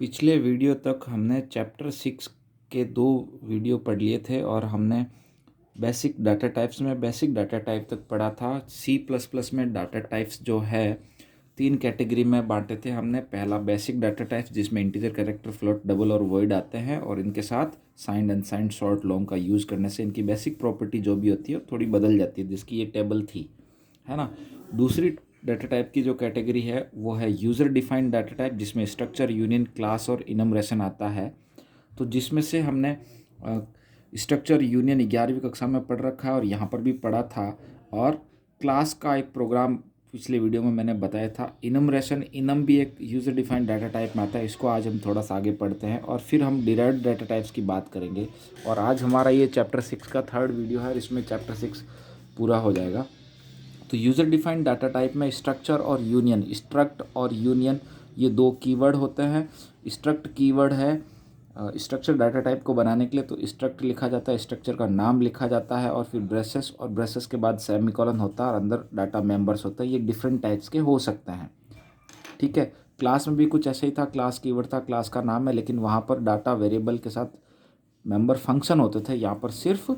पिछले वीडियो तक हमने चैप्टर 6 के 2 वीडियो पढ़ लिए थे और हमने बेसिक डाटा टाइप्स में बेसिक डाटा टाइप तक पढ़ा था। सी प्लस प्लस में डाटा टाइप्स जो है 3 कैटेगरी में बांटे थे हमने। पहला बेसिक डाटा टाइप्स जिसमें इंटीजर, कैरेक्टर, फ्लोट, डबल और वॉइड आते हैं और इनके साथ साइंड, अनसाइंड, शॉर्ट, लॉन्ग का यूज़ करने से इनकी बेसिक प्रॉपर्टी जो भी होती है थोड़ी बदल जाती है, जिसकी ये टेबल थी, है ना। दूसरी डाटा टाइप की जो कैटेगरी है वो है यूज़र डिफाइंड डाटा टाइप, जिसमें स्ट्रक्चर, यूनियन, क्लास और इनमरेशन आता है। तो जिसमें से हमने स्ट्रक्चर, यूनियन 11वीं कक्षा में पढ़ रखा है और यहाँ पर भी पढ़ा था। और क्लास का एक प्रोग्राम पिछले वीडियो में मैंने बताया था। इनमरेशन, इनम भी एक यूज़र डिफाइंड डाटा टाइप में आता है। इसको आज हम थोड़ा सा आगे पढ़ते हैं और फिर हम डिराइव्ड डाटा टाइप्स की बात करेंगे। और आज हमारा ये चैप्टर 6 का 3rd वीडियो है और इसमें चैप्टर 6 पूरा हो जाएगा। तो यूज़र डिफाइंड डाटा टाइप में स्ट्रक्चर और यूनियन, स्ट्रक्ट और यूनियन ये 2 कीवर्ड होते हैं। स्ट्रक्ट कीवर्ड है स्ट्रक्चर डाटा टाइप को बनाने के लिए, तो स्ट्रक्ट लिखा जाता है, स्ट्रक्चर का नाम लिखा जाता है और फिर ब्रेसेस, और ब्रेसेस के बाद सेमीकोलन होता है और अंदर डाटा मेंबर्स होता है। ये डिफरेंट टाइप्स के हो सकते हैं, ठीक है। क्लास में भी कुछ ऐसे ही था, क्लास कीवर्ड था, क्लास का नाम है, लेकिन वहाँ पर डाटा वेरिएबल के साथ मेंबर फंक्शन होते थे। यहाँ पर सिर्फ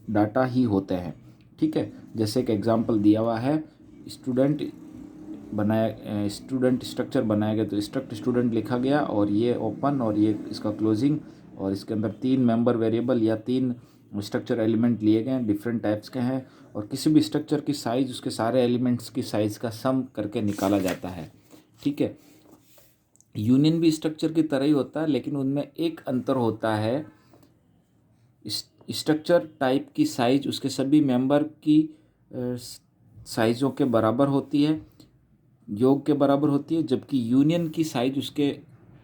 डाटा ही होते हैं, ठीक है। जैसे एक एग्जांपल दिया हुआ है, स्टूडेंट स्ट्रक्चर बनाया गया, तो स्ट्रक्ट स्टूडेंट लिखा गया और ये ओपन और ये इसका क्लोजिंग, और इसके अंदर 3 मेंबर वेरिएबल या 3 स्ट्रक्चर एलिमेंट लिए गए हैं, डिफरेंट टाइप्स के हैं। और किसी भी स्ट्रक्चर की साइज़ उसके सारे एलिमेंट्स की साइज़ का सम करके निकाला जाता है, ठीक है। यूनियन भी स्ट्रक्चर की तरह ही होता है, लेकिन उनमें एक अंतर होता है। स्ट्रक्चर टाइप की साइज उसके सभी मेंबर की साइज़ों के बराबर होती है, योग के बराबर होती है, जबकि यूनियन की साइज उसके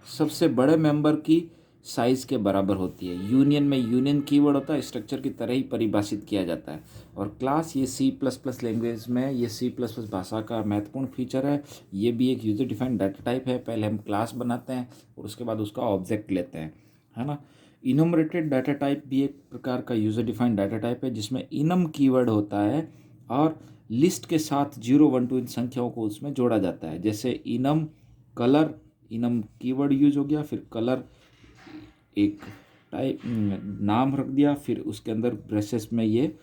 सबसे बड़े मेंबर की साइज़ के बराबर होती है। यूनियन में यूनियन कीवर्ड होता है, स्ट्रक्चर की तरह ही परिभाषित किया जाता है। और क्लास, ये सी प्लस प्लस लैंग्वेज में, ये सी प्लस प्लस भाषा का महत्वपूर्ण फीचर है। ये भी एक यूज़र डिफाइंड डाटा टाइप है। पहले हम क्लास बनाते हैं और उसके बाद उसका ऑब्जेक्ट लेते हैं, है ना। इनमरेटेड डाटा टाइप भी एक प्रकार का यूज़र डिफाइंड डाटा टाइप है, जिसमें इनम कीवर्ड होता है और लिस्ट के साथ 0, 1, 2 इन संख्याओं को उसमें जोड़ा जाता है। जैसे enum colour, enum keyword use हो गया, फिर कलर एक टाइप नाम रख दिया, फिर उसके अंदर ब्रेसेस में ये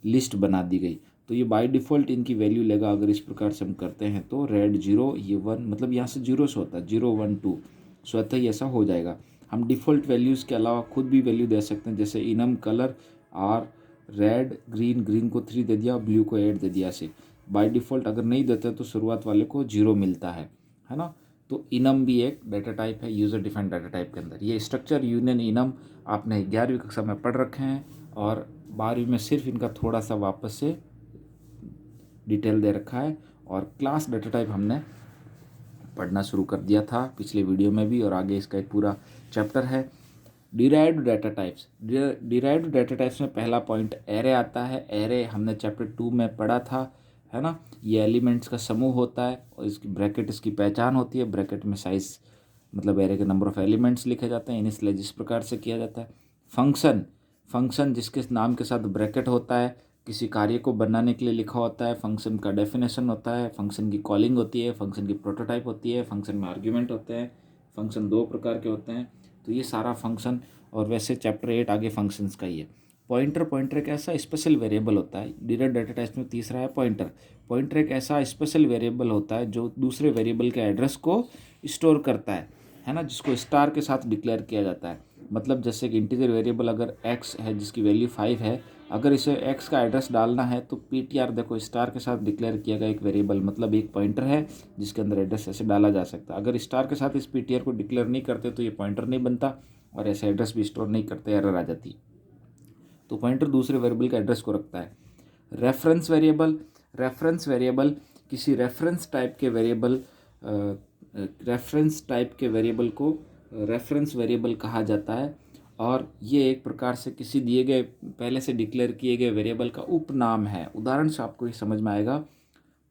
लिस्ट बना दी गई। तो ये बाय डिफ़ॉल्ट इनकी वैल्यू लेगा। अगर इस प्रकार से हम करते हैं तो रेड 0, ये 1, मतलब यहाँ से 0 से होता है 0, 1, 2, स्वतः ही ऐसा हो जाएगा। हम डिफ़ॉल्ट वैल्यूज़ के अलावा खुद भी वैल्यू दे सकते हैं, जैसे enum colour are red, green, green को 3 दे दिया, ब्लू को 8 दे दिया से। बाय डिफ़ॉल्ट अगर नहीं देते तो शुरुआत वाले को 0 मिलता है ना। तो इनम भी एक डाटा टाइप है यूज़र डिफाइंड डाटा टाइप के अंदर। ये स्ट्रक्चर, यूनियन, इनम आपने 11वीं कक्षा में पढ़ रखे हैं और 12वीं में सिर्फ इनका थोड़ा सा वापस से डिटेल दे रखा है। और क्लास डाटा टाइप हमने पढ़ना शुरू कर दिया था पिछले वीडियो में भी, और आगे इसका एक पूरा चैप्टर है। Derived data types, derived data types में पहला पॉइंट एरे आता है। एरे हमने चैप्टर 2 में पढ़ा था, है ना। ये एलिमेंट्स का समूह होता है और इसकी ब्रैकेट इसकी पहचान होती है। ब्रैकेट में साइज मतलब एरे के नंबर ऑफ एलिमेंट्स लिखे जाते हैं। इनिशियलाइज इस प्रकार से किया जाता है। फंक्शन, फंक्शन जिसके नाम के साथ ब्रैकेट होता है, किसी कार्य को बनाने के लिए लिखा होता है। फंक्शन का डेफिनेशन होता है, फंक्शन की कॉलिंग होती है, फंक्शन की प्रोटोटाइप होती है, फंक्शन में आर्ग्यूमेंट होते हैं। फंक्शन 2 प्रकार के होते हैं। तो ये सारा फंक्शन, और वैसे चैप्टर 8 आगे फंक्शंस का ही है। पॉइंटर, पॉइंटर एक ऐसा स्पेशल वेरिएबल होता है। डिराइव्ड डाटा टाइप्स में तीसरा है पॉइंटर। पॉइंटर एक ऐसा स्पेशल वेरिएबल होता है जो दूसरे वेरिएबल के एड्रेस को स्टोर करता है ना, जिसको स्टार के साथ डिक्लेयर किया जाता है। मतलब जैसे कि इंटीजर वेरिएबल अगर x है जिसकी वैल्यू 5 है, अगर इसे x का एड्रेस डालना है तो ptr, देखो स्टार के साथ डिक्लेयर किया गया एक वेरिएबल, मतलब एक पॉइंटर है जिसके अंदर एड्रेस ऐसे डाला जा सकता है। अगर स्टार के साथ इस ptr को डिक्लेयर नहीं करते तो ये पॉइंटर नहीं बनता और ऐसे एड्रेस भी स्टोर नहीं करते, एरर आ जाती। तो पॉइंटर दूसरे वेरिएबल का एड्रेस को रखता है। रेफरेंस वेरिएबल, रेफरेंस वेरिएबल किसी रेफरेंस टाइप के वेरिएबल को रेफरेंस वेरिएबल कहा जाता है। और ये एक प्रकार से किसी दिए गए पहले से डिक्लेयर किए गए वेरिएबल का उपनाम है। उदाहरण से आपको ये समझ में आएगा।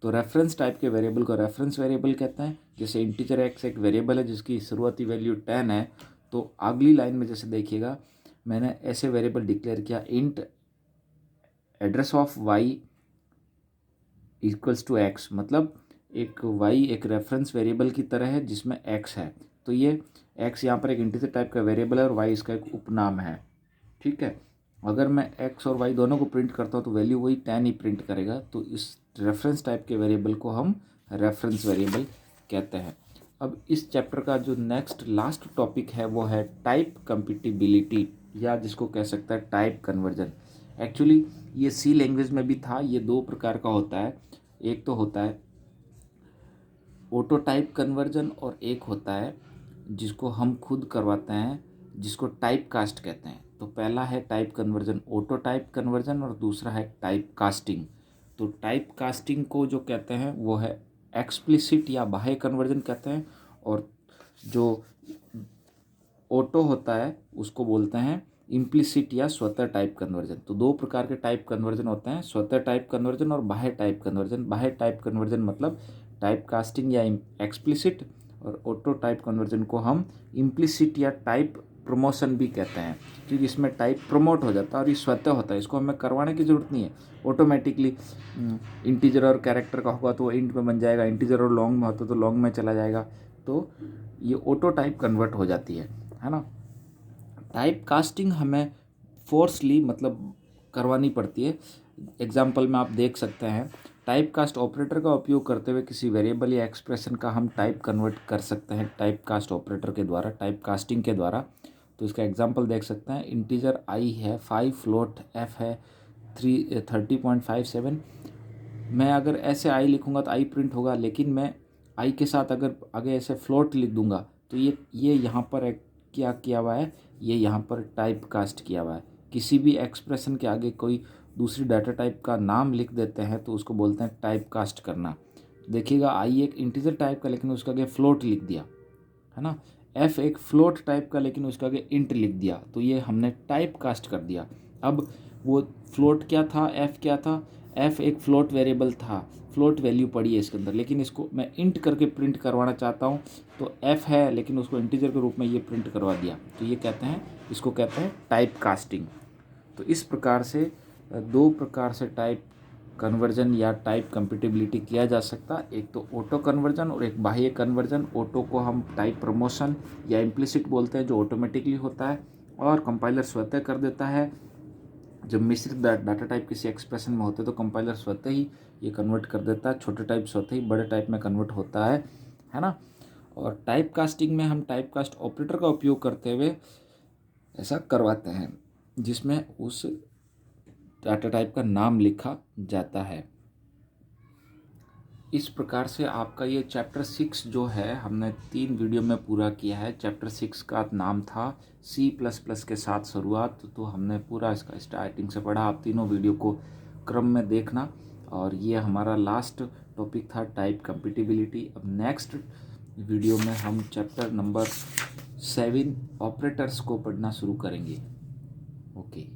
तो रेफरेंस टाइप के वेरिएबल को रेफरेंस वेरिएबल कहते हैं। जैसे इंटीजर एक्स एक वेरिएबल है जिसकी शुरुआती वैल्यू 10 है, तो अगली लाइन में जैसे देखिएगा मैंने ऐसे वेरिएबल डिक्लेयर किया, int address of Y equals to X, मतलब एक वाई एक रेफरेंस वेरिएबल की तरह है जिसमें एक्स है। तो ये x यहाँ पर एक इंटीजर टाइप का वेरिएबल है और y इसका एक उपनाम है, ठीक है। अगर मैं x और y दोनों को प्रिंट करता हूँ तो वैल्यू वही 10 ही प्रिंट करेगा, तो इस रेफरेंस टाइप के वेरिएबल को हम रेफरेंस वेरिएबल कहते हैं। अब इस चैप्टर का जो नेक्स्ट लास्ट टॉपिक है वो है टाइप कंपैटिबिलिटी, या जिसको कह सकता है टाइप कन्वर्जन। एक्चुअली ये सी लैंग्वेज में भी था। ये दो प्रकार का होता है, एक तो होता है ऑटो टाइप कन्वर्जन और एक होता है जिसको हम खुद करवाते हैं, जिसको टाइप कास्ट कहते हैं। तो पहला है type conversion auto type conversion और दूसरा है टाइप कास्टिंग। तो टाइप कास्टिंग को जो कहते हैं वो है एक्सप्लिसिट या बाह्य कन्वर्जन कहते हैं, और जो ऑटो होता है उसको बोलते हैं इम्प्लिसिट या स्वतः टाइप कन्वर्जन। तो दो प्रकार के टाइप कन्वर्जन होते हैं, स्वतः टाइप कन्वर्जन और बाह्य टाइप कन्वर्जन। बाह्य टाइप कन्वर्जन मतलब टाइप कास्टिंग या एक्सप्लिसिट, और ऑटो टाइप कन्वर्जन को हम इम्प्लिसिट या टाइप प्रमोशन भी कहते हैं, क्योंकि इसमें टाइप प्रमोट हो जाता है और ये स्वतः होता है, इसको हमें करवाने की ज़रूरत नहीं है। ऑटोमेटिकली इंटीजर और कैरेक्टर का होगा तो वो इंट में बन जाएगा, इंटीजर और लॉन्ग में होता तो लॉन्ग में चला जाएगा, तो ये ऑटो टाइप कन्वर्ट हो जाती है ना। टाइप कास्टिंग हमें फोर्सली मतलब करवानी पड़ती है। एग्जाम्पल में आप देख सकते हैं, टाइप कास्ट ऑपरेटर का उपयोग करते हुए किसी वेरिएबल या एक्सप्रेशन का हम टाइप कन्वर्ट कर सकते हैं टाइप कास्ट ऑपरेटर के द्वारा, टाइप कास्टिंग के द्वारा। तो इसका एग्जाम्पल देख सकते हैं, इंटीजर आई है 5, फ्लोट एफ है 30.57। मैं अगर ऐसे आई लिखूंगा तो आई प्रिंट होगा, लेकिन मैं आई के साथ अगर आगे ऐसे फ्लोट लिख दूंगा तो ये यहाँ पर क्या किया हुआ है, ये यहाँ पर टाइप कास्ट किया हुआ है। किसी भी एक्सप्रेशन के आगे कोई दूसरी डाटा टाइप का नाम लिख देते हैं तो उसको बोलते हैं टाइप कास्ट करना। देखिएगा आई एक इंटीजर टाइप का लेकिन उसका आगे फ्लोट लिख दिया, है ना। एफ एक फ्लोट टाइप का लेकिन उसका आगे इंट लिख दिया, तो ये हमने टाइप कास्ट कर दिया। अब वो फ्लोट क्या था, एफ क्या था, एफ एक फ्लोट वेरिएबल था, फ्लोट वैल्यू पड़ी है इसके अंदर, लेकिन इसको मैं इंट करके प्रिंट करवाना चाहता हूँ, तो एफ है लेकिन उसको इंटीजर के रूप में ये प्रिंट करवा दिया, तो ये कहते हैं, इसको कहते हैं टाइप कास्टिंग। तो इस प्रकार से दो प्रकार से टाइप कन्वर्जन या टाइप कंपैटिबिलिटी किया जा सकता है, एक तो ऑटो कन्वर्जन और एक बाह्य कन्वर्जन। ऑटो को हम टाइप प्रमोशन या इम्प्लिसिट बोलते हैं, जो ऑटोमेटिकली होता है और कंपाइलर स्वतः कर देता है। जब मिश्रित डाटा टाइप किसी एक्सप्रेशन में होते हैं तो कंपाइलर स्वतः ही ये कन्वर्ट कर देता है, छोटे टाइप स्वतः ही बड़े टाइप में कन्वर्ट होता है ना। और टाइप कास्टिंग में हम टाइप कास्ट ऑपरेटर का उपयोग करते हुए ऐसा करवाते हैं, जिसमें उस डाटा टाइप का नाम लिखा जाता है। इस प्रकार से आपका ये चैप्टर 6 जो है हमने 3 वीडियो में पूरा किया है। चैप्टर 6 का नाम था C++ के साथ शुरुआत, तो हमने पूरा इसका स्टार्टिंग से पढ़ा। आप तीनों वीडियो को क्रम में देखना, और ये हमारा लास्ट टॉपिक था टाइप कंपैटिबिलिटी। अब नेक्स्ट वीडियो में हम चैप्टर नंबर 7 ऑपरेटर्स को पढ़ना शुरू करेंगे। ओके।